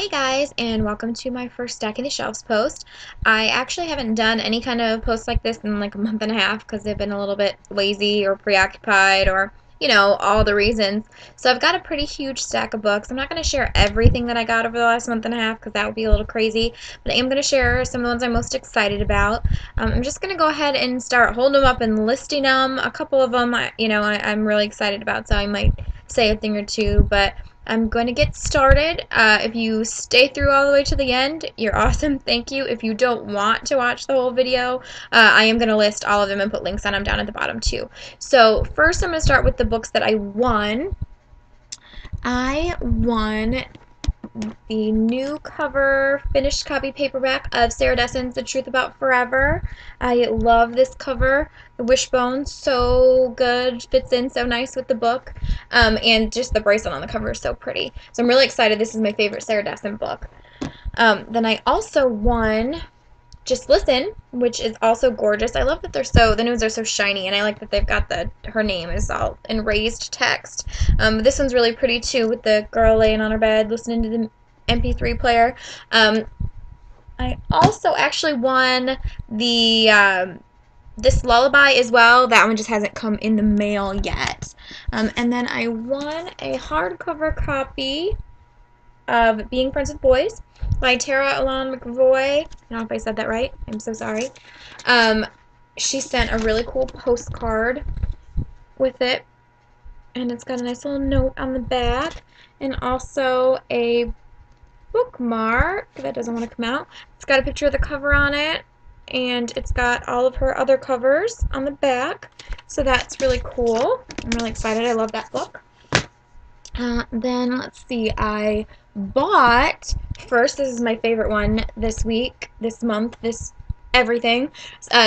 Hey guys, and welcome to my first Stacking the Shelves post. I actually haven't done any kind of post like this in like a month and a half because I've been a little bit lazy or preoccupied or, all the reasons. So I've got a pretty huge stack of books. I'm not going to share everything that I got over the last month and a half because that would be a little crazy, but I am going to share some of the ones I'm most excited about. I'm just going to go ahead and start holding them up and listing them. A couple of them, I'm really excited about, so I might say a thing or two, but I'm going to get started. If you stay through all the way to the end, you're awesome. Thank you. If you don't want to watch the whole video, I am going to list all of them and put links on them down at the bottom too. So first I'm going to start with the books that I won. I won the new cover finished copy paperback of Sarah Dessen's The Truth About Forever. I love this cover. The wishbone, so good, fits in so nice with the book, and just the bracelet on the cover is so pretty. So I'm really excited. This is my favorite Sarah Dessen book. Then I also won Just Listen, which is also gorgeous. I love that the news are so shiny, and I like that they've got her name is all in raised text. This one's really pretty too, with the girl laying on her bed listening to the MP3 player. I also actually won the this lullaby as well. That one just hasn't come in the mail yet. And then I won a hardcover copy of Being Friends with Boys by Tara Alon McVoy. I don't know if I said that right. I'm so sorry. She sent a really cool postcard with it, and it's got a nice little note on the back, and also a bookmark that doesn't want to come out. It's got a picture of the cover on it, and it's got all of her other covers on the back, so that's really cool. I'm really excited. I love that book. Then let's see, I bought first, this is my favorite one this week, this month, this everything,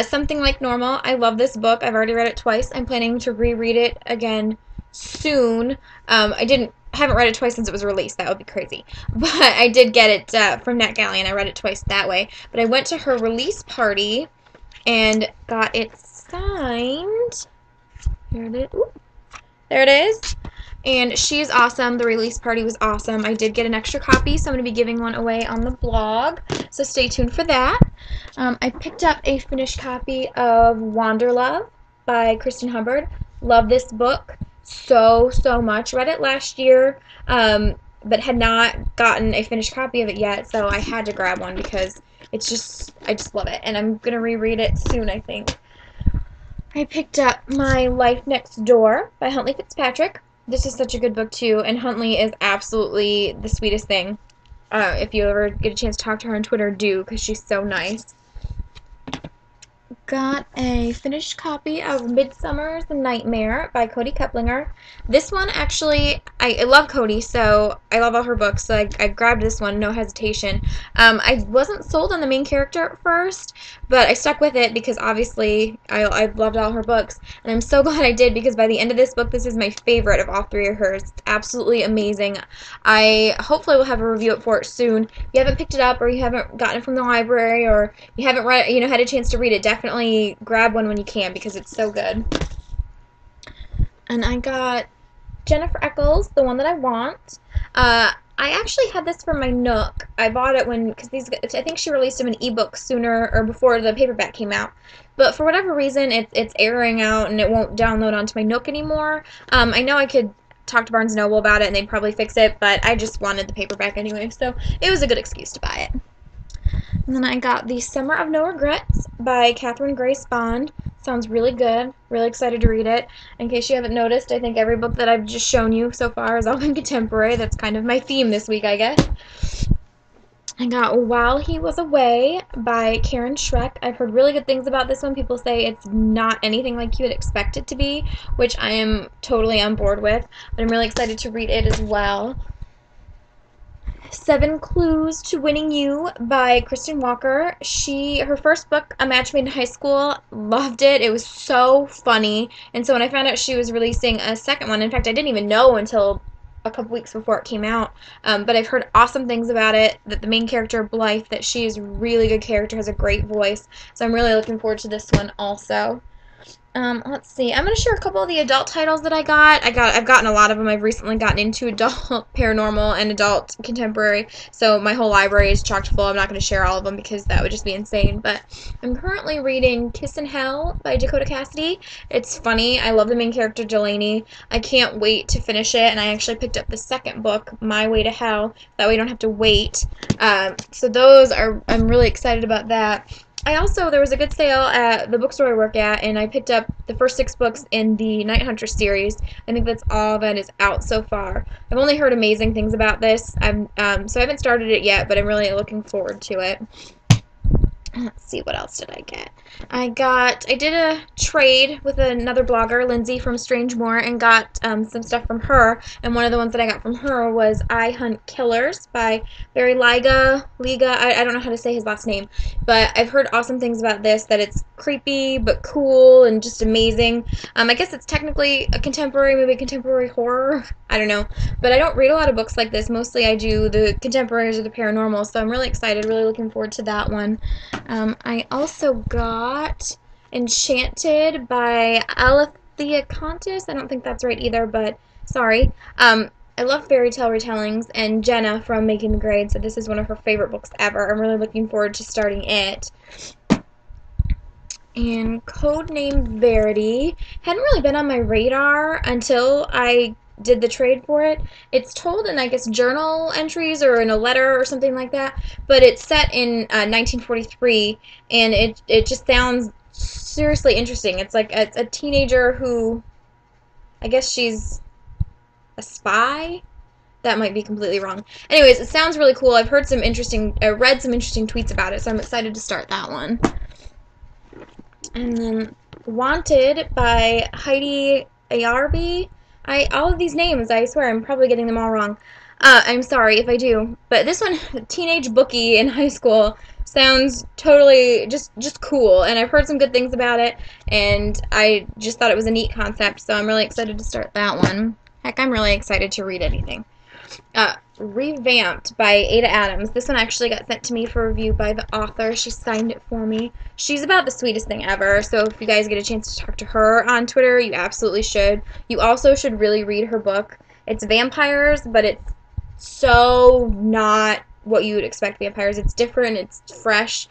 Something Like Normal. I love this book. I've already read it twice. I'm planning to reread it again soon. I haven't read it twice since it was released. That would be crazy. But I did get it from NetGalley, and I read it twice that way. But I went to her release party and got it signed. Here it is. Ooh, there it is. And she's awesome. The release party was awesome. I did get an extra copy, so I'm going to be giving one away on the blog. So stay tuned for that. I picked up a finished copy of Wanderlove by Kristen Hubbard. Love this book so much. Read it last year, but had not gotten a finished copy of it yet, so I had to grab one because I just love it, and I'm going to reread it soon, I think. I picked up My Life Next Door by Huntley Fitzpatrick. This is such a good book too, and Huntley is absolutely the sweetest thing. If you ever get a chance to talk to her on Twitter, do, because she's so nice. Got a finished copy of Midsummer's Nightmare by Cody Keplinger. This one, actually, I love Cody, so I love all her books, so I grabbed this one, no hesitation. I wasn't sold on the main character at first, but I stuck with it because obviously I loved all her books, and I'm so glad I did, because by the end of this book, this is my favorite of all three of hers. It's absolutely amazing. I hopefully will have a review for it soon. If you haven't picked it up, or you haven't gotten it from the library, or you haven't read, had a chance to read it, definitely grab one when you can, because it's so good. And I got Jennifer Eccles, The One That I Want. I actually had this from my Nook. I bought it because I think she released them in ebook sooner or before the paperback came out. But for whatever reason, it's airing out and it won't download onto my Nook anymore. I know I could talk to Barnes & Noble about it and they'd probably fix it, but I just wanted the paperback anyway, so it was a good excuse to buy it. And then I got The Summer of No Regrets by Catherine Grace Bond. Sounds really good. Really excited to read it. In case you haven't noticed, I think every book that I've just shown you so far has all been contemporary. That's kind of my theme this week, I guess. I got While He Was Away by Karen Schreck. I've heard really good things about this one. People say it's not anything like you would expect it to be, which I am totally on board with. But I'm really excited to read it as well. 7 Clues to Winning You by Kristen Walker. Her first book, A Match Made in High School, loved it. It was so funny. And so when I found out she was releasing a second one, in fact, I didn't even know until a couple weeks before it came out, but I've heard awesome things about it, that the main character, Blythe, that she is a really good character, has a great voice. So I'm really looking forward to this one also. Let's see. I'm gonna share a couple of the adult titles that I got. I've gotten a lot of them. I've recently gotten into adult paranormal and adult contemporary, so my whole library is chocked full. I'm not gonna share all of them because that would just be insane. But I'm currently reading Kiss in Hell by Dakota Cassidy. It's funny. I love the main character Delaney. I can't wait to finish it, and I actually picked up the second book, My Way to Hell. That way, you don't have to wait. So I'm really excited about that. There was a good sale at the bookstore I work at, and I picked up the first 6 books in the Night Hunter series. I think that's all that is out so far. I've only heard amazing things about this. So I haven't started it yet, but I'm really looking forward to it. Let's see, what else did I get? I did a trade with another blogger, Lindsay from Strange Moor, and got some stuff from her. And one of the ones that I got from her was I Hunt Killers by Barry Liga. I don't know how to say his last name, but I've heard awesome things about this, that it's creepy but cool and just amazing. I guess it's technically a contemporary, maybe contemporary horror. I don't know. But I don't read a lot of books like this. Mostly I do the contemporaries or the paranormal, so I'm really excited, really looking forward to that one. I also got Enchanted by Alethea Contis. I don't think that's right either, but sorry. I love fairy tale retellings, and Jenna from Making the Grade said this is one of her favorite books ever. I'm really looking forward to starting it. And Codename Verity hadn't really been on my radar until I did the trade for it. It's told in, I guess, journal entries or in a letter or something like that, but it's set in 1943, and it just sounds seriously interesting. It's like a teenager who, I guess she's a spy? That might be completely wrong. Anyways, it sounds really cool. I've read some interesting tweets about it, so I'm excited to start that one. And then Wanted by Heidi Ayarbi. All of these names, I swear, I'm probably getting them all wrong. I'm sorry if I do. But this one, teenage bookie in high school, sounds totally just cool. And I've heard some good things about it, and I just thought it was a neat concept, so I'm really excited to start that one. Heck, I'm really excited to read anything. Revamped by Ada Adams. This one actually got sent to me for review by the author. She signed it for me. She's about the sweetest thing ever, so if you guys get a chance to talk to her on Twitter, you absolutely should. You also should really read her book. It's vampires, but it's so not what you would expect vampires. It's different, it's fresh.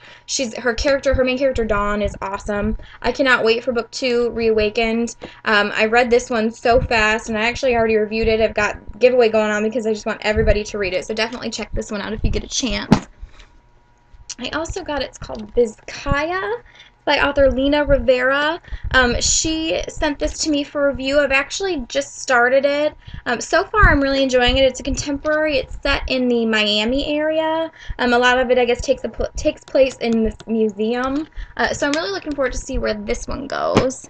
Her main character Dawn is awesome. I cannot wait for book 2, Reawakened. I read this one so fast, and I actually already reviewed it. I've got a giveaway going on because I just want everybody to read it, so definitely check this one out if you get a chance. I also got, it's called Vizcaya by author Lena Rivera. She sent this to me for review. I've actually just started it. So far, I'm really enjoying it. It's a contemporary. It's set in the Miami area. A lot of it, I guess, takes place in this museum. So I'm really looking forward to see where this one goes.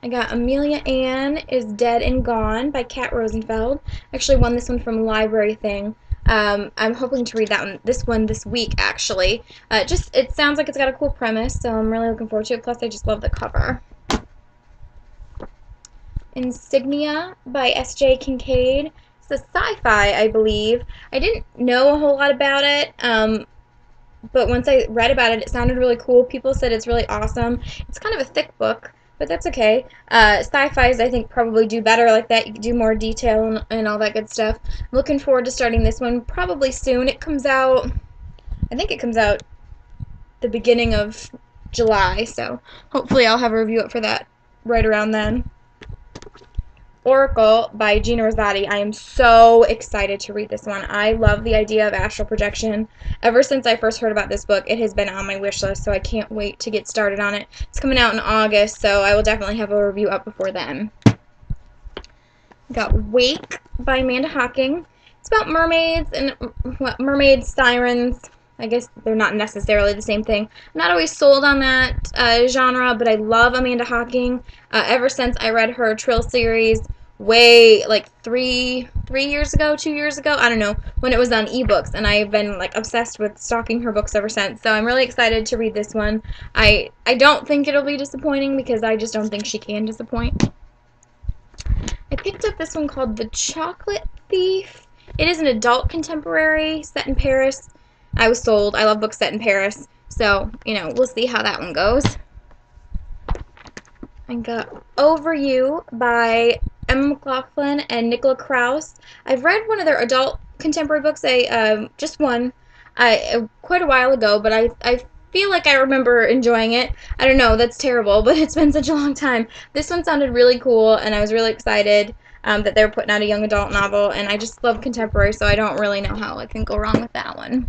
I got Amelia Ann is Dead and Gone by Kat Rosenfeld. I actually won this one from Library Thing. I'm hoping to read this one this week, actually. It sounds like it's got a cool premise, so I'm really looking forward to it. Plus, I just love the cover. Insignia by S.J. Kincaid. It's a sci-fi, I believe. I didn't know a whole lot about it, but once I read about it, it sounded really cool. People said it's really awesome. It's kind of a thick book, but that's okay. Sci-fis, I think, probably do better like that. You can do more detail and all that good stuff. I'm looking forward to starting this one probably soon. I think it comes out the beginning of July, so hopefully I'll have a review up for that right around then. Oracle by Gina Rosati. I am so excited to read this one. I love the idea of astral projection. Ever since I first heard about this book, it has been on my wish list, so I can't wait to get started on it. It's coming out in August, so I will definitely have a review up before then. Got Wake by Amanda Hocking. It's about mermaids and mermaids, sirens. I guess they're not necessarily the same thing. I'm not always sold on that genre, but I love Amanda Hocking. Ever since I read her Trill series way, like 2 years ago, I don't know, when it was on ebooks, and I've been like obsessed with stalking her books ever since. So I'm really excited to read this one. I don't think it'll be disappointing because I just don't think she can disappoint. I picked up this one called The Chocolate Thief. It is an adult contemporary set in Paris. I was sold. I love books set in Paris. So, we'll see how that one goes. I got Over You by Emma McLaughlin and Nicola Krauss. I've read one of their adult contemporary books. Just one, quite a while ago, but I feel like I remember enjoying it. I don't know, that's terrible, but it's been such a long time. This one sounded really cool, and I was really excited that they were putting out a young adult novel, and I just love contemporary, so I don't really know how I can go wrong with that one.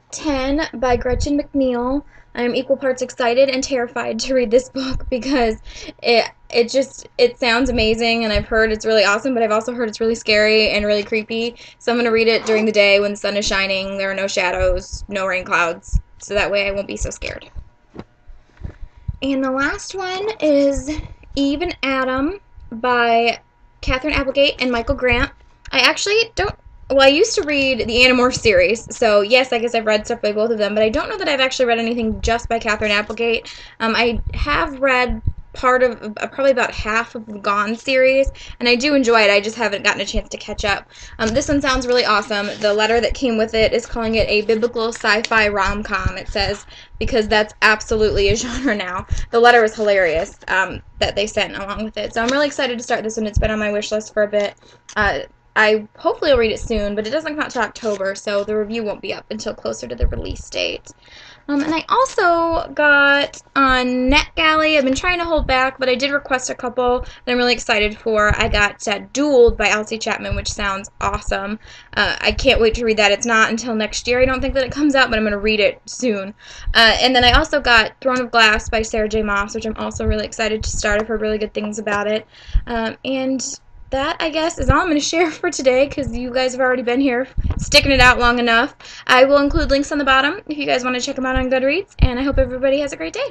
10 by Gretchen McNeil. I am equal parts excited and terrified to read this book because it sounds amazing, and I've heard it's really awesome, but I've also heard it's really scary and really creepy. So I'm going to read it during the day when the sun is shining, there are no shadows, no rain clouds, so that way I won't be so scared. And the last one is Eve and Adam by Catherine Applegate and Michael Grant. I actually don't Well, I used to read the Animorphs series, so yes, I guess I've read stuff by both of them, but I don't know that I've actually read anything just by Catherine Applegate. I have read probably about half of the Gone series, and I do enjoy it. I just haven't gotten a chance to catch up. This one sounds really awesome. The letter that came with it is calling it a biblical sci-fi rom-com, it says, because that's absolutely a genre now. The letter was hilarious that they sent along with it, so I'm really excited to start this one. It's been on my wish list for a bit. I hopefully will read it soon, but it doesn't come out till October, so the review won't be up until closer to the release date. And I also got on NetGalley. I've been trying to hold back, but I did request a couple that I'm really excited for. I got Dueled by Elsie Chapman, which sounds awesome. I can't wait to read that. It's not until next year. I don't think that it comes out, but I'm going to read it soon. And then I also got Throne of Glass by Sarah J. Maas, which I'm also really excited to start. I've heard really good things about it. And that, I guess, is all I'm going to share for today because you guys have already been here sticking it out long enough. I will include links on the bottom if you guys want to check them out on Goodreads, and I hope everybody has a great day.